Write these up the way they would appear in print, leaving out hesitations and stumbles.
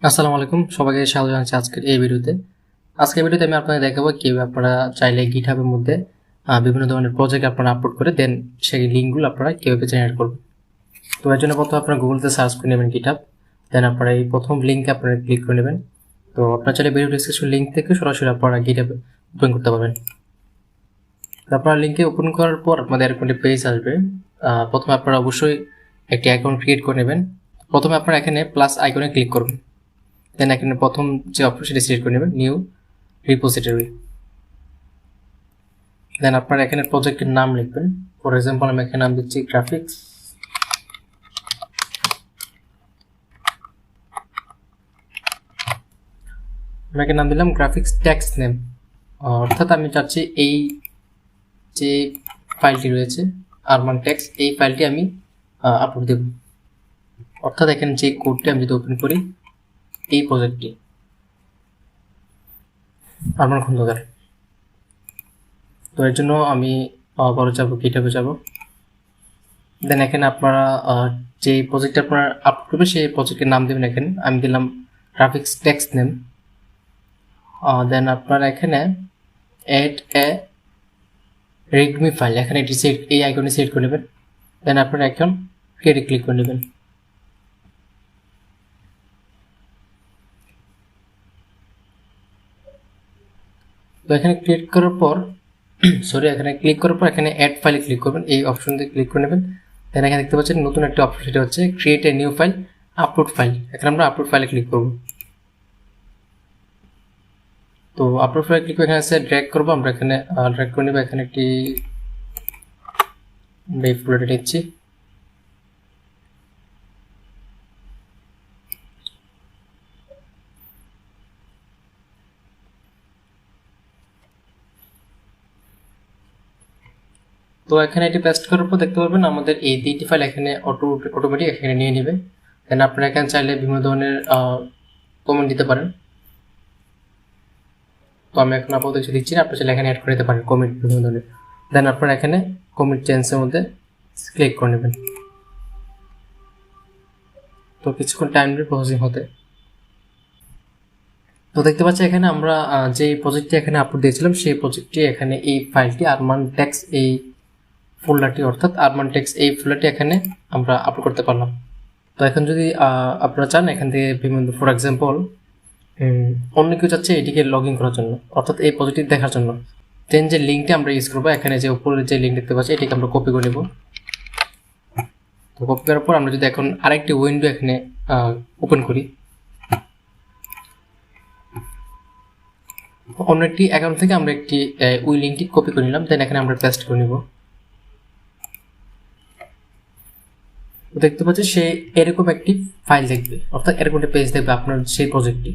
আসসালামু আলাইকুম, সবাইকে স্বাগত জানাচ্ছি আজকের এই ভিডিওতে। আজকের ভিডিওতে আমি আপনাদের দেখাবো কিভাবে আপনারা চাইলে গিটহাবের মধ্যে বিভিন্ন ধরনের প্রজেক্ট আপনারা আপলোড করে দেন সেই লিঙ্কগুলো আপনারা কীভাবে জেনারেট করবেন। তো এর জন্য প্রথমে আপনারা গুগলতে সার্চ করে নেবেন গিটহাব, দেন আপনারা এই প্রথম লিঙ্কে আপনারা ক্লিক করে নেবেন। তো আপনারা চাইলে ভিডিও ডিসক্রিপশন লিঙ্ক থেকে সরাসরি আপনারা গিটহাব ওপেন করতে পারবেন। তো আপনারা লিঙ্কে ওপেন করার পর আপনাদের এরকম একটি পেজ আসবে। প্রথমে আপনারা অবশ্যই একটি অ্যাকাউন্ট ক্রিয়েট করে নেবেন। প্রথমে আপনারা এখানে প্লাস আইকনে ক্লিক করবেন, দেন এখানে প্রথম যে অপশন সেটা সিলেক্ট করে নেবেন, নিউ রিপোজিটরি। দেন আপনারা এখানে প্রজেক্টের নাম লিখবেন। ফর এক্সাম্পল আমি এখানে নাম দিচ্ছি গ্রাফিক্স। আমি এখানে নাম দিলাম গ্রাফিক্স টেক্সট নেম, অর্থাৎ আমি চাচ্ছি এই যে ফাইলটি রয়েছে আরমান টেক্সট, এই ফাইলটি আমি আপলোড দেব। অর্থাৎ এখানে যে কোডটি আমি যদি ওপেন করি, এই প্রজেক্টটি আরমান খন্দকার। তো এর জন্য আমি বড় যাব, গিটহাবে যাব। দেন এখানে আপনারা যে প্রজেক্ট আপনারা আপলোড করবেন সেই প্রজেক্টের নাম দেবেন। এখানে আমি দিলাম গ্রাফিক্স টেক্সট নেম। দেন আপনারা এখানে অ্যাড এ রেডমি ফাইল, এখানে এটি এই আইকনে সিলেক্ট করে নেবেন। দেন আপনারা এখন ক্রিয়েটে ক্লিক করে নেবেন। তো এখানে ক্লিক করার পর এখানে ক্লিক করার পর এখানে অ্যাড ফাইলে ক্লিক করবেন, এই অপশন দিয়ে ক্লিক করে নেবেন। দেন এখানে দেখতে পাচ্ছেন নতুন একটা অপশন, সেটা হচ্ছে create a new file, upload file. এখানে আমরা আপলোড ফাইলে ক্লিক করব। তো আপলোড ফাইলে ক্লিক করে এখানে আছে ড্র্যাগ করবো, আমরা এখানে ড্র্যাগ করে নেব। এখানে একটি ফোল্ডার নিচ্ছি। তো এখানে এটি পেস্ট করার পর দেখতে পারবেন আমাদের এই দুইটি ফাইল এখানে অটোমেটিক এখানে নিয়ে নেবে। দেন আপনারা এখানে চাইলে বিভিন্ন ধরনের কমেন্ট দিতে পারেন। তো আমি এখন আপাতত কিছু দিচ্ছি না, আপনারা চাইলে এখানে অ্যাড করে দিতে পারেন কমেন্ট বিভিন্ন ধরনের। দেন আপনারা এখানে কমেন্ট চেঞ্জের মধ্যে ক্লিক করে নেবেন। তো কিছুক্ষণ টাইম নেবে প্রসেসিং হতে। তো দেখতে পাচ্ছি এখানে আমরা যে প্রজেক্টটি এখানে আপলোড দিয়েছিলাম সেই প্রজেক্টটি এখানে এই ফাইলটি আরমান টেক্সট এই ফোল্ডারটি, অর্থাৎ আরমান টেক্সট এই ফোল্ডারটি এখানে আমরা আপলোড করতে পারলাম। তো এখন যদি আপনারা চান এখান থেকে বিভিন্ন, ফর এক্সাম্পল অন্য কেউ চাচ্ছে এটিকে লগ ইন করার জন্য, অর্থাৎ এই প্রজেক্টটি দেখার জন্য, দেন যে লিঙ্কটি আমরা ইউজ করবো, এখানে যে উপরে যে লিঙ্ক দেখতে পাচ্ছি এটিকে আমরা কপি করে নেব। তো কপি করার পর আমরা যদি এখন আরেকটি উইন্ডো এখানে ওপেন করি, অন্য একটি অ্যাকাউন্ট থেকে আমরা একটি ওই লিঙ্কটি কপি করে নিলাম। দেন এখানে আমরা পেস্ট করে নেব। দেখতে পাচ্ছি সে এরকম একটি ফাইল দেখবে, অর্থাৎ এরকম একটা পেজ দেখবে আপনার সেই প্রজেক্টটি।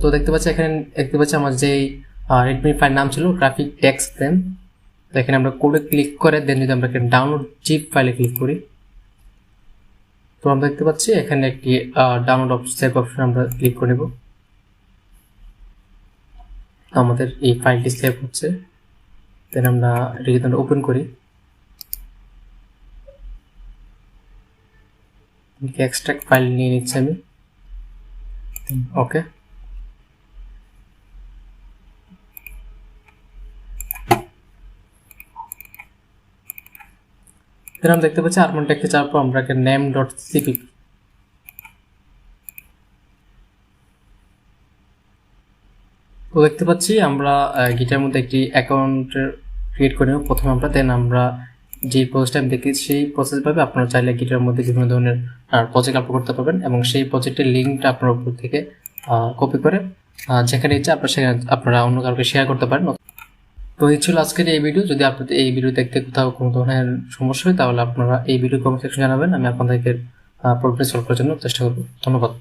তো দেখতে পাচ্ছি এখানে দেখতে পাচ্ছি আমার যে রেডমি ফাইল নাম ছিল গ্রাফিক টেক্সট নেম। তো এখানে আমরা কোডে ক্লিক করে দেন যদি আমরা এখানে ডাউনলোড জিপ ফাইলে ক্লিক করি, তো আমরা দেখতে পাচ্ছি এখানে একটি ডাউনলোড সেভ অপশন আমরা ক্লিক করে নেব। আমাদের এই ফাইলটি সেভ হচ্ছে। দেন আমরা এটি যদি ওপেন করি, এক্সট্রাক্ট ফাইল নিয়ে নিচ্ছি আমি। ওকে, আমরা দেখতে পাচ্ছি আরমান টেক্সটে যাওয়ার পর আমরা একটা নেম ডট সিপি, তো দেখতে পাচ্ছি আমরা গিটার মধ্যে একটি অ্যাকাউন্ট ক্রিয়েট করে নেব প্রথমে আমরা। দেন আমরা যে প্রসেসটা আমি দেখি সেই প্রসেসভাবে আপনারা চাইলে গিটার মধ্যে বিভিন্ন ধরনের প্রজেক্ট আপলোড করতে পারবেন, এবং সেই প্রজেক্টের লিঙ্কটা আপনার উপর থেকে কপি করে যেখানে ইচ্ছা আপনারা অন্য কাউকে শেয়ার করতে পারেন। তো এই ছিল আজকের এই ভিডিও। যদি আপনাদের এই ভিডিও দেখতে কোথাও কোনো ধরনের সমস্যা হয় তাহলে আপনারা এই ভিডিও কমেন্ট সেকশনে জানাবেন, আমি আপনাদেরকে প্রবলেম সলভ করার জন্য চেষ্টা করব। ধন্যবাদ।